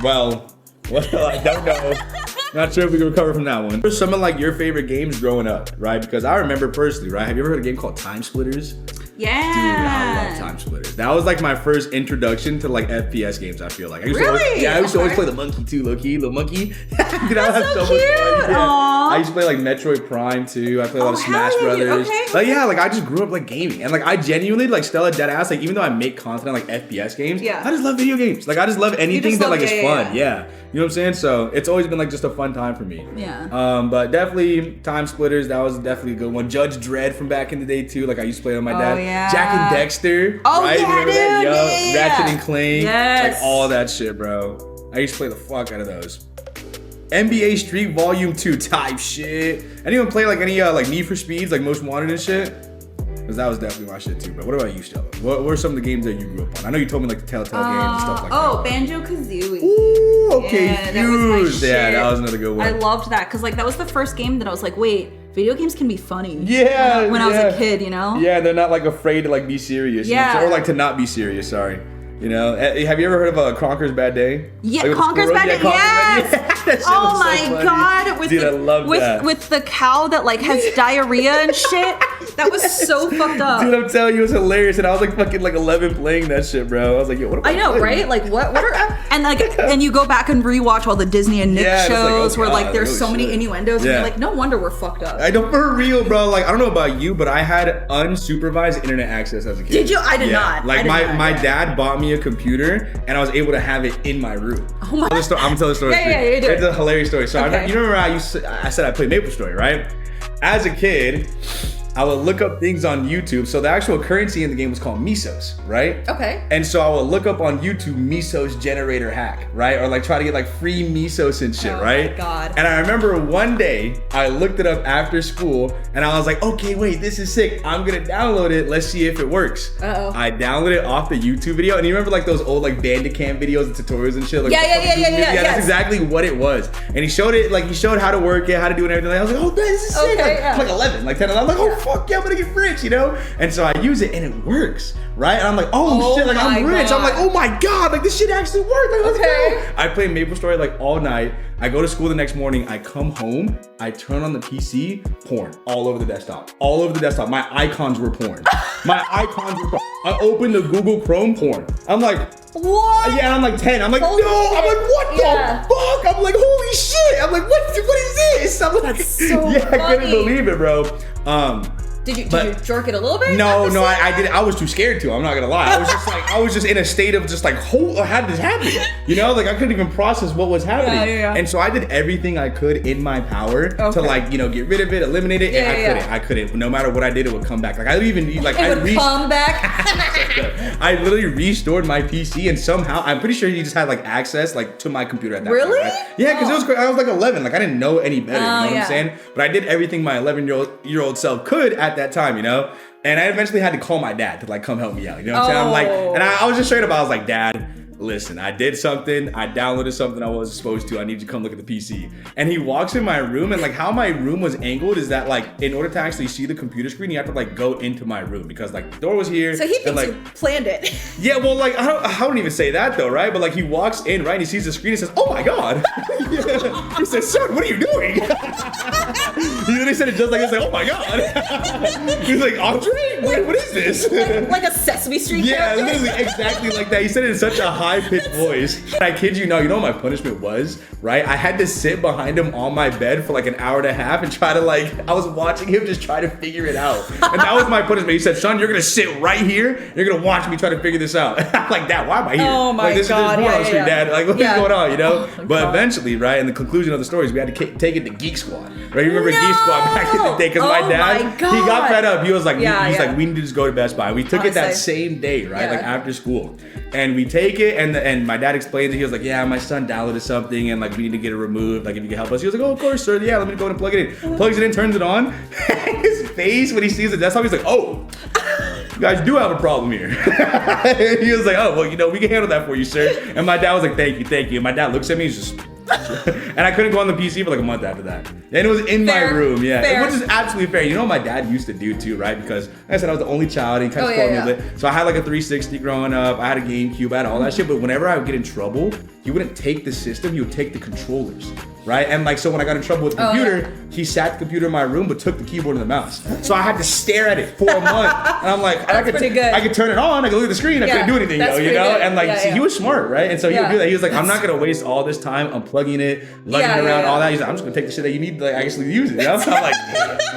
well, I don't know. Not sure if we can recover from that one. What are some of like your favorite games growing up, right? Because I remember personally, right? Have you ever heard of a game called Time Splitters? Yeah. Dude, I love Time Splitters. That was like my first introduction to like FPS games, I feel like. I used to always play the monkey too, low-key, the monkey. Dude, I had so much fun. Yeah. I used to play like Metroid Prime too. I played a lot of Smash Brothers. Okay. Like yeah, like I just grew up like gaming. And like I genuinely, like Stella deadass, like even though I make content on like FPS games, I just love video games. Like I just love anything that like is fun. Yeah. You know what I'm saying? So it's always been like just a fun time for me. Yeah. But definitely Time Splitters, that was definitely a good one. Judge Dredd from back in the day too. Like I used to play it with my dad. Yeah. Jack and Dexter. Oh right? yeah, Remember that? dude. Yeah. Ratchet and Clank. Yes. Like all that shit, bro. I used to play the fuck out of those. NBA Street Volume 2 type shit. Anyone play like any like Need for Speeds, like Most Wanted and shit? Because that was definitely my shit too, bro. What about you, Stella? What were some of the games that you grew up on? I know you told me like the Telltale games and stuff like that. Oh, Banjo-Kazooie. Ooh, okay, Yeah, that was my huge. Yeah, shit. that was another good one. I loved that because like that was the first game that I was like, wait, video games can be funny. Yeah, when I was a kid, you know? Yeah, they're not like afraid to like be serious. You know? Yeah. Or like to not be serious, sorry. You know, have you ever heard of Conker's Bad Day? Yeah, like Conker's Bad Day. Yes. That shit Oh was so my funny. god! With Dude, I love that. with the cow that like has diarrhea and shit. That was so fucked up. Dude, I'm telling you, it was hilarious, and I was like fucking like 11 playing that shit, bro. I was like, yo, what am I know, playing? right? Like what are and like and you go back and rewatch all the Disney and Nick Yeah, and it's like, shows oh where God, like there's holy so many shit. innuendos and you're like, no wonder we're fucked up. I know, for real, bro. Like, I don't know about you, but I had unsupervised internet access as a kid. Did you? I did not. Like, I did not, my yeah. dad bought me a computer, and I was able to have it in my room. Oh my. I'm gonna tell the story. Yeah, you do It's it. a hilarious story. So Okay. you remember I said I played MapleStory, right? As a kid, I would look up things on YouTube. So the actual currency in the game was called Misos, right? Okay. And so I would look up on YouTube Misos generator hack, right? Or like try to get like free Misos and shit, Oh right? my God. And I remember one day I looked it up after school and I was like, okay, wait, this is sick. I'm gonna download it. Let's see if it works. Uh-oh. I downloaded it off the YouTube video. And you remember like those old like Bandicam videos and tutorials and shit? Like, Yeah, that's yes. exactly what it was. And he showed it, like he showed how to work it, how to do it and everything. I was like, oh, man, this is sick. Okay, Like 11, like 10, and I'm like, oh, fuck yeah, I'm gonna get rich, you know? And so I use it and it works, right? And I'm like, oh shit, like I'm my rich. God. I'm like, oh my God, like this shit actually worked. Like, let's Okay. go. I play MapleStory like all night. I go to school the next morning. I come home. I turn on the PC. Porn all over the desktop. All over the desktop. My icons were porn. My icons were porn. I opened the Google Chrome porn. I'm like, What? yeah, and I'm like 10. I'm like, Holy no. I'm like, what Yeah. the fuck? I'm like, holy shit. I'm like, what is this? I'm like, That's so yeah, I couldn't funny. believe it, bro. Did you But- jerk it a little bit? No, at the I same didn't. I was too scared to. I'm not gonna lie. I was just in a state of just like, how did this happen? You know, like I couldn't even process what was happening. Yeah. And so I did everything I could in my power to Okay. like, get rid of it, eliminate it. And I couldn't. No matter what I did, it would come back. Like I even like It would come back. I literally restored my PC and somehow I'm pretty sure he just had like access like to my computer at that Really? point. Right? Yeah, because I was like 11. Like I didn't know any better. You know what yeah. I'm saying? But I did everything my 11-year-old self could at that time. You know. And I eventually had to call my dad to like come help me out. You know what I'm saying? I'm like, and I was just straight up. I was like, Dad, listen, I did something. I downloaded something I wasn't supposed to. I need you to come look at the PC. And he walks in my room, and like how my room was angled is that like in order to actually see the computer screen, you have to like go into my room because like the door was here. So he and, thinks like, you planned it. yeah, well, like I don't even say that though, right? But like he walks in, right? And he sees the screen and says, "Oh my God!" He says, "Son, what are you doing?" He literally said it just like this, like, "Oh my God!" He's like, "Andre, what is this?" like a Sesame Street Yeah, character. literally exactly like that. He said it in such a high-pitched voice. And I kid you not, you know what my punishment was, right? I had to sit behind him on my bed for like an hour and a half and try to like, I was watching him just try to figure it out. And that was my punishment. He said, "Son, you're gonna sit right here. And you're gonna watch me try to figure this out." I'm like, "Dad, why am I here?" Oh my like, this God, is more yeah, on the street, yeah. Dad. Like, what's Yeah. going on, you know? Oh my But God. eventually, right, in the conclusion of the stories, we had to take it to Geek Squad. Right? You remember Geek Squad back in the day? Because my Oh dad, my he God. got fed up. He was like, Yeah, he's yeah. like, we need to just go to Best Buy. We took it that Honestly. same day, right? Yeah. Like after school. And we take it, and my dad explained it. He was like, "Yeah, my son downloaded something, and like we need to get it removed. Like if you can help us." He was like, "Oh, of course, sir. Yeah, let me go and plug it in." Plugs it in, turns it on. His face when he sees the desktop, he's like, "Oh, you guys do have a problem here." He was like, "Oh, well, we can handle that for you, sir." And my dad was like, "Thank you." And my dad looks at me, he's just. And I couldn't go on the PC for like a month after that. And it was in my Fair. room, yeah. Fair. Which is absolutely fair. You know what my dad used to do too, right? Because like I said, I was the only child and he kind of Oh, spoiled yeah, me a bit. So I had like a 360 growing up. I had a GameCube, I had all that shit. But whenever I would get in trouble, he wouldn't take the system, he would take the controllers, right? And like, so when I got in trouble with the computer, he sat the computer in my room, but took the keyboard and the mouse. So I had to stare at it for a month. And I'm like, I could turn it on, I could look at the screen, I couldn't do anything, though, you know? Good. And like, he was smart, right? And so he would do that. He was like, I'm not gonna waste all this time unplugging it, lugging it around, all that. He's like, I'm just gonna take the shit that you need to like actually use it, you know? So I'm like,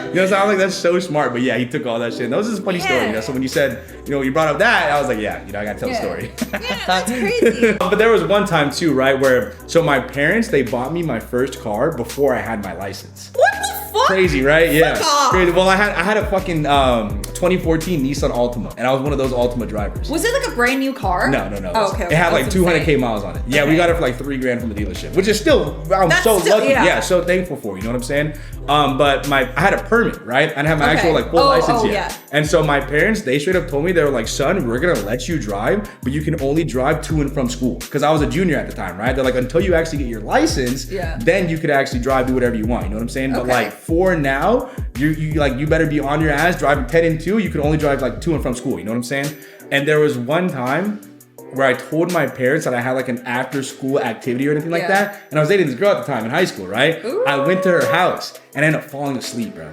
you know, so I'm like, that's so smart. But yeah, he took all that shit. And that was just a funny story, you know? So when you said, you know, you brought up that, I was like, yeah, you know, I gotta tell the story. Yeah, that's crazy. But there was one time too, right, where, so my parents, they bought me my first car before I had my license. What the fuck? Crazy, right? Yeah. Fuck Crazy. Well, I had a fucking 2014 Nissan Altima, and I was one of those Altima drivers. Was it like a brand new car? No. Oh, okay. It had like 200K miles on it. Yeah, we got it for like $3,000 from the dealership, which is still, I'm so lucky. Yeah, so thankful for, you know what I'm saying? But I had a permit, right? I didn't have my actual like full license yet. Yeah. And so my parents, they straight up told me, they were like, son, we're gonna let you drive, but you can only drive to and from school. Cause I was a junior at the time, right? They're like, until you actually get your license, then you could actually drive, do whatever you want. You know what I'm saying? But like for now, you better be on your ass driving 10 and 2. You can only drive like to and from school. You know what I'm saying? And there was one time where I told my parents that I had like an after school activity or anything like that. And I was dating this girl at the time in high school, right? Ooh. I went to her house and I ended up falling asleep, bro.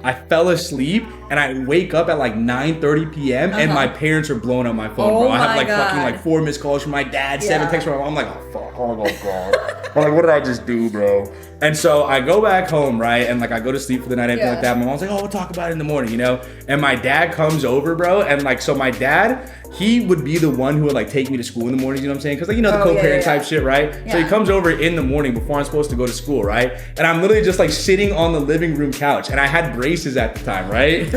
I fell asleep and I wake up at like 9:30 p.m. and my parents are blowing up my phone, bro. I have like fucking like 4 missed calls from my dad, 7 texts from my mom. I'm like, oh fuck, oh my god. I'm like, what did I just do, bro? And so I go back home, right? And like I go to sleep for the night, anything like that. My mom's like, oh, we'll talk about it in the morning, you know? And my dad comes over, bro. And like, so my dad, he would be the one who would like take me to school in the mornings, you know what I'm saying? Cause like, you know, the co-parent type shit, right? So he comes over in the morning before I'm supposed to go to school, right? And I'm literally just like sitting on the living room couch and I had braces at the time, right?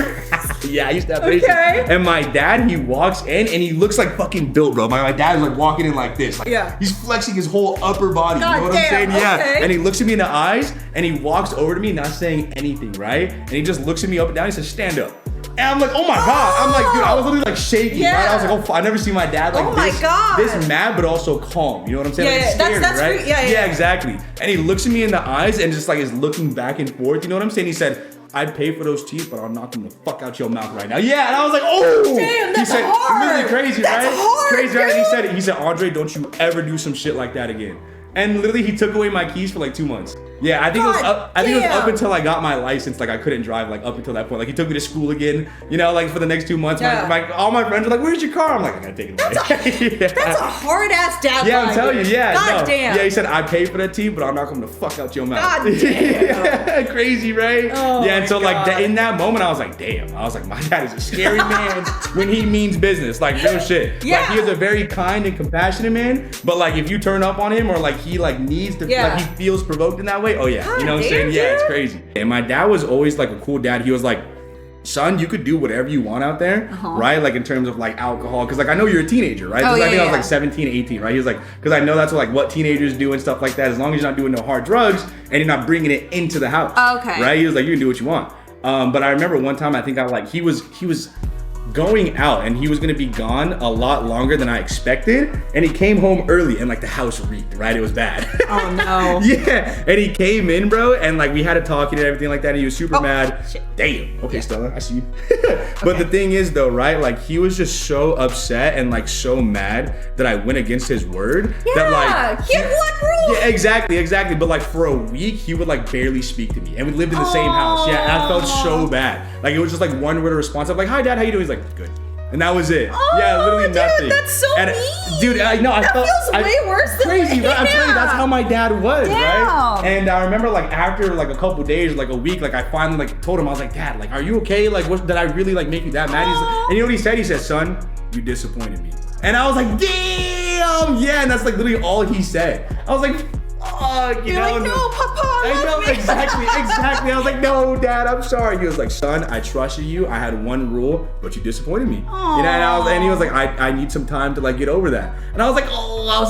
Yeah, I used to have braces. And my dad, he walks in and he looks like fucking built, bro. My dad is like walking in like this. Like, he's flexing his whole upper body, you know what I'm saying? Yeah. And he looks at me in the eyes and he walks over to me not saying anything, right? And he just looks at me up and down. He says, stand up. And I'm like, oh my God. I'm like, dude, I was literally like shaking, right? I was like, oh, I never seen my dad like this mad, but also calm. You know what I'm saying? Like, scared, that's right? Yeah, exactly. And he looks at me in the eyes and just like is looking back and forth. You know what I'm saying? He said, I'd pay for those teeth, but I'll knock them the fuck out your mouth right now. Yeah, and I was like, oh! Damn, that's he said, hard. Really crazy, that's right? Hard, crazy, right? He said, Andre, don't you ever do some shit like that again. And literally, he took away my keys for like 2 months. Yeah, I think it was up until I got my license. Like I couldn't drive like up until that point. Like he took me to school again, you know, like for the next 2 months. All my friends were like, "Where's your car?" I'm like, "I gotta take it away." That's a hard ass dad. Yeah, I'm telling you. Yeah, God damn. Yeah, he said I pay for that tea, but I'll knock him the fuck out your mouth. God damn. Crazy, right? Oh yeah, and so like in that moment, I was like, damn. I was like, my dad is a scary man when he means business. Like real shit. Yeah. Like he is a very kind and compassionate man, but like if you turn up on him or like he like needs to, like he feels provoked in that way. Oh yeah, God, you know. Saying, yeah, it's crazy. And my dad was always like a cool dad. He was like, son, you could do whatever you want out there, right? Like in terms of like alcohol, because like I know you're a teenager, right? I think I was like 17, 18, right? He was like, because I know that's what teenagers do and stuff like that. As long as you're not doing no hard drugs and you're not bringing it into the house, right? He was like, you can do what you want. But I remember one time, I think he was going out and he was gonna be gone a lot longer than I expected, and he came home early and like the house reeked, right? It was bad. Oh no. Yeah, and he came in, bro, and like we had a talking and everything like that, and he was super mad. Shit. Damn. Okay, Stella, I see you. But the thing is though, right, like he was just so upset and like so mad that I went against his word. That like he had one rule. Yeah, exactly. But like for a week, he would like barely speak to me, and we lived in the same house. Yeah, and I felt so bad. Like it was just like one word of response. I'm like, hi dad, how you doing? He's like, good. And that was it. Oh, yeah, literally nothing. That's so mean. Dude, I know. That feels way worse than crazy, right? I'm telling you, that's how my dad was, Damn. right? And I remember like after like a couple days, like a week, like I finally like told him, I was like, Dad, like, are you okay? Like, what, did I really like make you that mad? And you know what he said? He said, son, you disappointed me. And I was like, damn, yeah. And that's like literally all he said. I was like, you know, like, no, Papa. I know, exactly. I was like, no, Dad, I'm sorry. He was like, son, I trusted you. I had one rule, but you disappointed me. Aww. You know, and he was like, I need some time to like get over that. And I was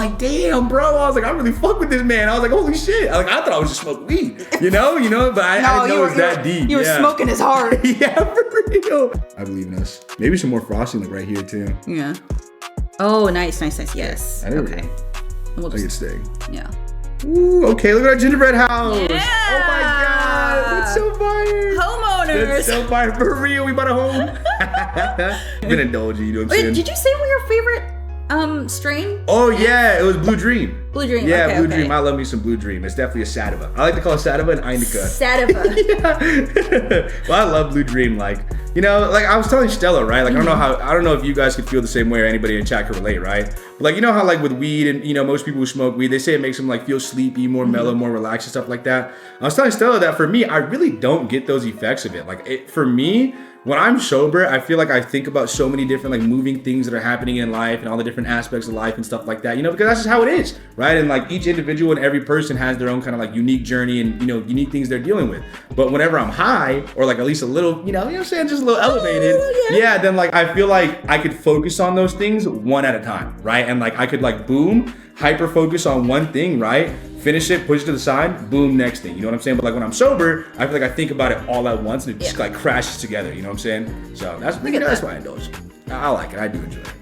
like, damn, bro. I was like, I really fuck with this man. I was like, holy shit. I thought I was just smoking weed, you know, but I didn't know it was that deep. You were smoking his heart. Yeah, for real. I believe in us. Maybe some more frosting like right here too. Yeah. Oh, nice. Yes. There we okay. go. We'll just stay. Yeah. Ooh, okay, look at our gingerbread house. Yeah. Oh my God, that's so fire. Homeowners. That's so fire, for real. We bought a home. Been indulging, you know what I'm saying? Did you say what your favorite strain? Oh yeah, it was Blue Dream. Blue Dream. Yeah, okay, Blue okay. Dream. I love me some Blue Dream. It's definitely a sativa. I like to call it sativa and indica. Sativa. Yeah. Well, I love Blue Dream. Like, you know, like I was telling Stella, right? Like, I don't know if you guys could feel the same way or anybody in chat could relate, right? But like, you know how like with weed and, you know, most people who smoke weed, they say it makes them like feel sleepy, more mellow, more relaxed and stuff like that. I was telling Stella that for me, I really don't get those effects of it. Like for me, when I'm sober, I feel like I think about so many different like moving things that are happening in life and all the different aspects of life and stuff like that, you know, because that's just how it is, right? And like each individual and every person has their own kind of like unique journey and, you know, unique things they're dealing with. But whenever I'm high or like at least a little, you know what I'm saying, just a little elevated, yeah, then like I feel like I could focus on those things one at a time, right? And like I could like boom, hyper focus on one thing, right? Finish it, push it to the side, boom, next thing. You know what I'm saying? But like when I'm sober, I feel like I think about it all at once and it just like crashes together. You know what I'm saying? So that's why I indulge. I like it. I do enjoy it.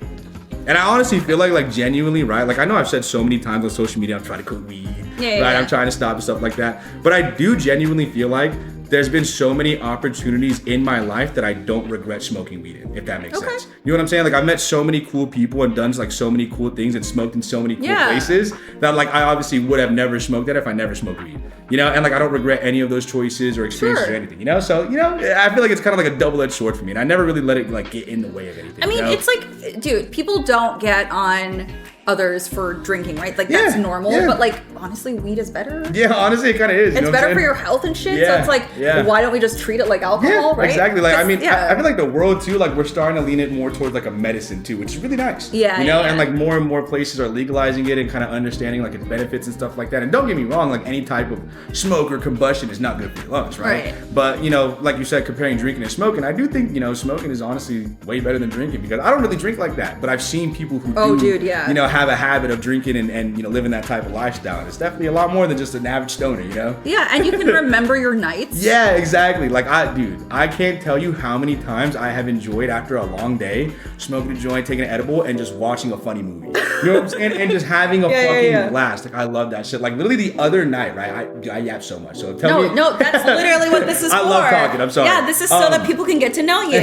And I honestly feel like genuinely, right? Like I know I've said so many times on social media, I'm trying to quit weed, right? I'm trying to stop and stuff like that. But I do genuinely feel like there's been so many opportunities in my life that I don't regret smoking weed in, if that makes sense. You know what I'm saying? Like I've met so many cool people and done like so many cool things and smoked in so many cool places that like I obviously would have never smoked that if I never smoked weed. You know, and like I don't regret any of those choices or experiences or anything, you know? So, you know, I feel like it's kind of like a double-edged sword for me and I never really let it like get in the way of anything. I mean, you know? it's like, dude, people don't get on others for drinking, right? Like that's normal, but like honestly, weed is better. Yeah, honestly, it kind of is. It's better for your health and shit. So it's like, why don't we just treat it like alcohol, right? Exactly. Like I mean, I feel like the world too, like we're starting to lean it more towards like a medicine too, which is really nice. Yeah. You know, and like more and more places are legalizing it and kind of understanding like its benefits and stuff like that. And don't get me wrong, like any type of smoke or combustion is not good for your lungs, right? But you know, like you said, comparing drinking and smoking, I do think, you know, smoking is honestly way better than drinking because I don't really drink like that, but I've seen people who you know, have a habit of drinking and you know, living that type of lifestyle. And it's definitely a lot more than just an average stoner, you know? Yeah, and you can remember your nights. Yeah, exactly. Like I can't tell you how many times I have enjoyed after a long day, smoking a joint, taking an edible, and just watching a funny movie. You know what I'm saying? And just having a fucking blast. Like I love that shit. Like literally the other night, right? I yap so much. So tell me. No, that's literally what this is for. I love talking. I'm sorry. Yeah, this is so that people can get to know you.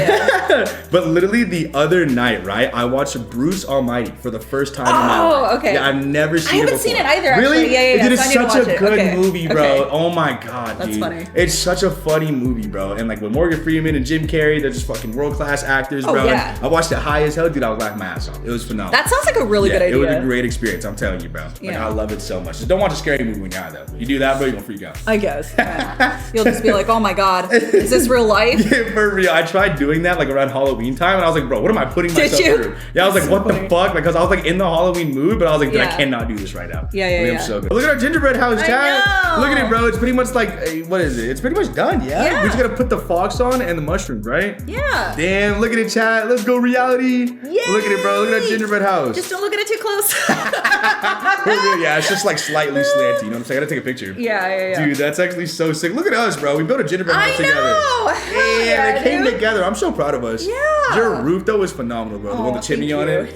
But literally the other night, right? I watched Bruce Almighty for the first time in my life. Okay. Yeah, I've never seen it before. I haven't seen it either, actually. Really? Yeah. It is such a good movie, bro. Okay. Oh my god, dude. That's funny. It's such a funny movie, bro. And like with Morgan Freeman and Jim Carrey, they're just fucking world-class actors, bro. Yeah. I watched it high as hell, dude. I was laughing my ass off. It was phenomenal. That sounds like a really good idea. It was a great experience, I'm telling you, bro. Like I love it so much. Just don't watch a scary movie when you're high, though. You do that, bro, you're gonna freak out. I guess. Yeah. You'll just be like, oh my god, is this real life? Yeah, for real. I tried doing that like around Halloween time, and I was like, bro, what am I putting myself through? Yeah, I was like, what the fuck? Because I was like in the Halloween mood, but I was like, dude, I cannot do this right now. Yeah. So good. Look at our gingerbread house, chat. Look at it, bro. It's pretty much like, what is it? It's pretty much done, yeah? We just gotta put the fox on and the mushrooms, right? Yeah. Damn, look at it, chat. Let's go reality. Yay. Look at it, bro. Look at that gingerbread house. Just don't look at it too close. Yeah, it's just like slightly slanty. You know what I'm saying? I gotta take a picture. Yeah. Dude, that's actually so sick. Look at us, bro. We built a gingerbread house together. Yeah, it came together. I'm so proud of us. Yeah. Your roof though is phenomenal, bro. The one with the chimney on it.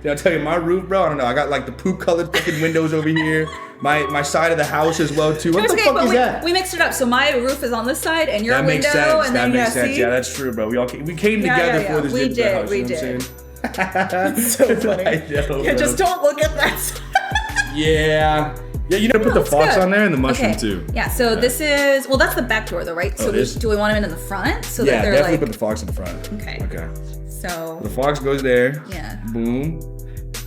Did I tell you my roof, bro? I don't know. I got like the poop colored fucking windows over here. My side of the house as well too. What the fuck is that? We mixed it up. So my roof is on this side and your window. That makes sense. And that makes sense. Yeah, that's true, bro. We came together for this gingerbread house. We did. That's so funny. Just don't look at that. Yeah, you gotta put the fox on there and the mushroom too. Yeah, so this is, well, that's the back door though, right? So do we want them in the front? So that they're definitely like, put the fox in the front. Okay. So the fox goes there. Yeah. Boom.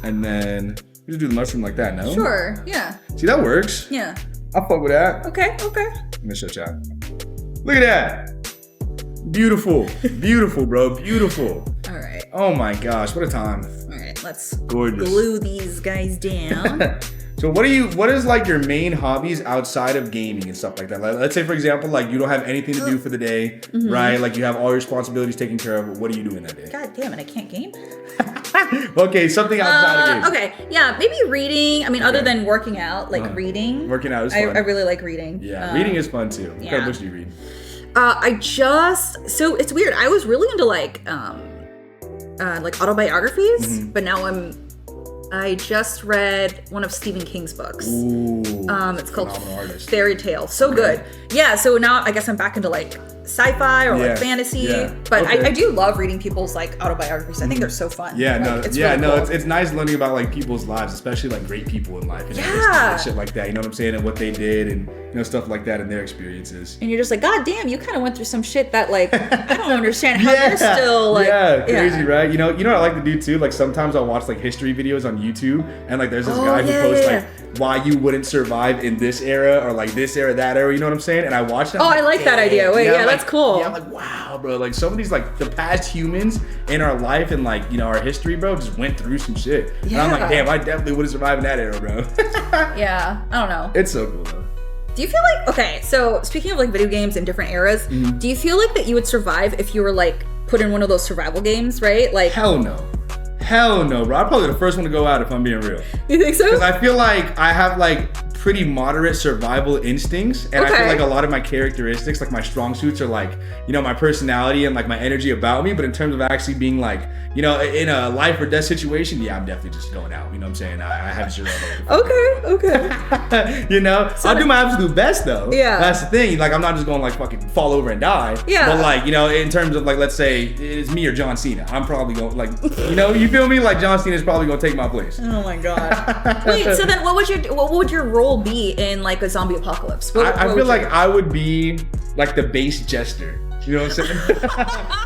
And then we just do the mushroom like that, no? Sure, yeah. See, that works. Yeah. I'll fuck with that. Okay. Let me show you. Look at that. Beautiful, bro. Beautiful. All right. Oh my gosh, what a time. All right, let's Gorgeous. glue these guys down. So what is like your main hobbies outside of gaming and stuff like that? Like, let's say for example, like you don't have anything to do for the day, right? Like you have all your responsibilities taken care of. What are you doing that day? God damn it, I can't game. Okay, something outside of gaming. Okay, yeah, maybe reading. I mean, other than working out, like reading. Working out is fun. I really like reading. Yeah, reading is fun too. What kind of books do you read? So it's weird. I was really into like autobiographies, but now I just read one of Stephen King's books. Ooh, it's called Fairy Tale. So good. Yeah, so now I guess I'm back into like sci-fi or Yeah, like fantasy. yeah. But Okay. I do love reading people's like autobiographies. I think they're so fun. Yeah, no, Like, yeah, really no, cool. it's nice learning about like people's lives, especially like great people in life and their history Yeah. and shit like that. You know what I'm saying? And what they did and stuff like that and their experiences. And you're just like, God damn, you kind of went through some shit that like I don't understand how you're still like crazy, right? You know what I like to do too? Like sometimes I'll watch like history videos on YouTube and like there's this guy who posts like why you wouldn't survive in this era or like this era, that era, you know what I'm saying? And I watch that. Oh, I like that idea. Wait, yeah, like, that's cool. Yeah, I'm like, wow, bro. Like some of these like the past humans in our life and like, our history, bro, just went through some shit. And I'm like, damn, I definitely wouldn't survive in that era, bro. Yeah, I don't know. It's so cool though. Do you feel like, okay, so speaking of like video games in different eras, do you feel like that you would survive if you were like put in one of those survival games, right? Like, Hell no, bro. I'm probably the first one to go out if I'm being real. you think so? Because I feel like I have like pretty moderate survival instincts, and I feel like a lot of my characteristics, like my strong suits, are like my personality and like my energy about me. But in terms of actually being like in a life or death situation, yeah, I'm definitely just going out. You know what I'm saying? I have zero. Okay. I'll do my absolute best though. Yeah. That's the thing. Like I'm not just going to like fucking fall over and die. Yeah. But like in terms of like let's say it's me or John Cena, I'm probably going like you feel me? Like John Cena is probably going to take my place. Oh my god. Wait, so then what would your role be in like a zombie apocalypse? I feel like I would be like the base jester. You know what I'm saying?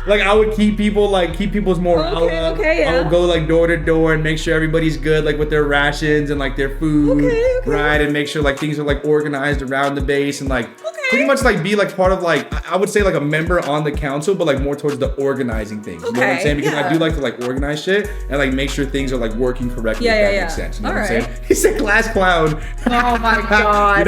Like I would keep people's morale up. Okay, yeah. I would go like door to door and make sure everybody's good, like with their rations and like their food, right? And make sure like things are like organized around the base and like pretty much like be like part of like I would say like a member on the council, but like more towards the organizing things. You know what I'm saying? Because I do like to like organize shit and like make sure things are like working correctly. If that makes sense. You know what I'm saying? He said class clown. Oh my god.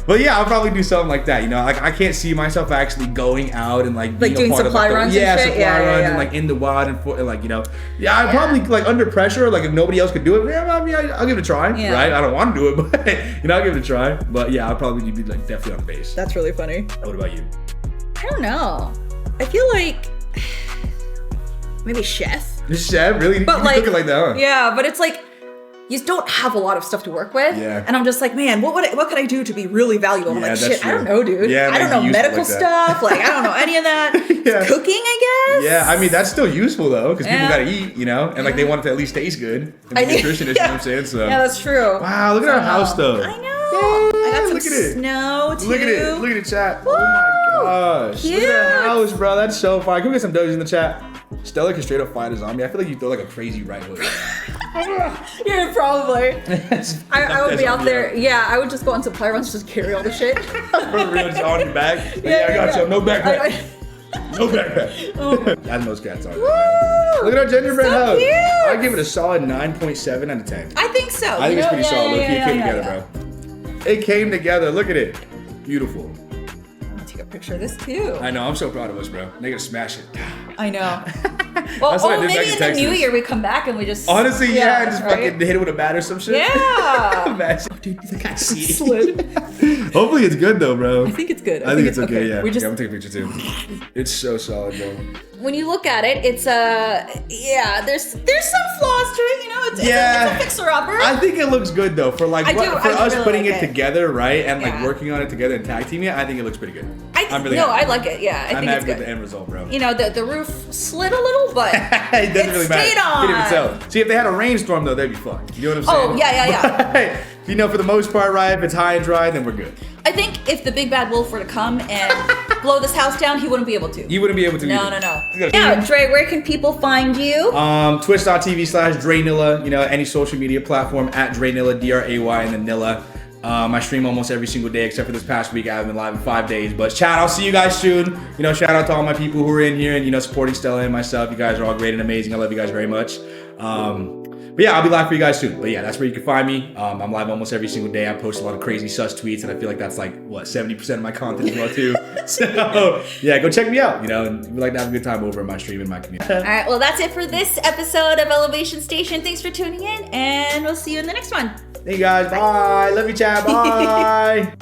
But yeah, I'll probably do something like that. Like I can't see myself actually going out and like being doing a part supply of, like, runs supply and runs and like in the wild and like I'd probably like under pressure, like if nobody else could do it, I'll give it a try, right? I don't want to do it, but I'll give it a try. But yeah, I'll probably be like definitely on base. That's really funny. What about you? I don't know. I feel like maybe chef. Chef, really? But you like, cook it like that, huh? Yeah, but it's like you don't have a lot of stuff to work with. Yeah. And I'm just like, man, what could I do to be really valuable? And I'm like, shit, true. I don't know, dude. Yeah, I don't know medical like stuff. Like, I don't know any of that. Cooking, I guess. Yeah, I mean that's still useful though, because people gotta eat, and like they want it to at least taste good. And be nutritious, you know what I'm saying? So yeah, that's true. wow, look at our house though. I know. I got some look at it. snow too. Look at it. Look at the chat. Woo! Oh my gosh. Cute. Look at the house, bro. That's so fire. Can we get some dojis in the chat? Stella can straight up fight a zombie. I feel like you throw like a crazy right hook. Yeah, probably. I would be out there. Yeah, I would just go on supply runs, just carry all the shit. For real, just on your back. Like, I got you. No backpack. No backpack. That's most cats are. Look at our gingerbread house. Cute. I give it a solid 9.7 out of 10. I think so. I think it's pretty solid. Look, it came together, bro. It came together. Look at it. Beautiful. I'm gonna take a picture of this too. I know. I'm so proud of us, bro. They gonna smash it. I know. Well, maybe in the new year we come back and we just honestly, just fucking hit it with a bat or some shit. Yeah. Oh, dude, you think I see it? Slid. Hopefully it's good though, bro. I think it's good. I think it's okay. Yeah. We just I'm gonna take a picture too. It's so solid, bro. When you look at it, it's there's some flaws to it, it's a fixer-upper. I think it looks good though for like for us really putting like it together, right? And like working on it together and tag teaming it, I think it looks pretty good. I like it. Yeah, I think it's good. With the end result, bro. The roof slid a little, but it doesn't really matter. Stayed on. You can't even tell. See, if they had a rainstorm though, they'd be fucked. You know what I'm saying? Oh yeah. But, for the most part, right? If it's high and dry, then we're good. I think if the big bad wolf were to come and blow this house down, he wouldn't be able to. You wouldn't be able to. No. Yeah, Dre, where can people find you? Twitch.tv/DreNilla. Any social media platform at DreNilla, DRAY, and then Nilla. I stream almost every single day except for this past week. I haven't been live in 5 days. But chat, I'll see you guys soon. Shout out to all my people who are in here and supporting Stella and myself. You guys are all great and amazing. I love you guys very much. But yeah, I'll be live for you guys soon. But yeah, that's where you can find me. I'm live almost every single day. I post a lot of crazy sus tweets, and I feel like that's like 70% of my content as well too. So yeah, go check me out. And we like to have a good time over in my stream and my community. All right, well that's it for this episode of Elevation Station. Thanks for tuning in, and we'll see you in the next one. Hey guys, bye. Love you, chat. Bye.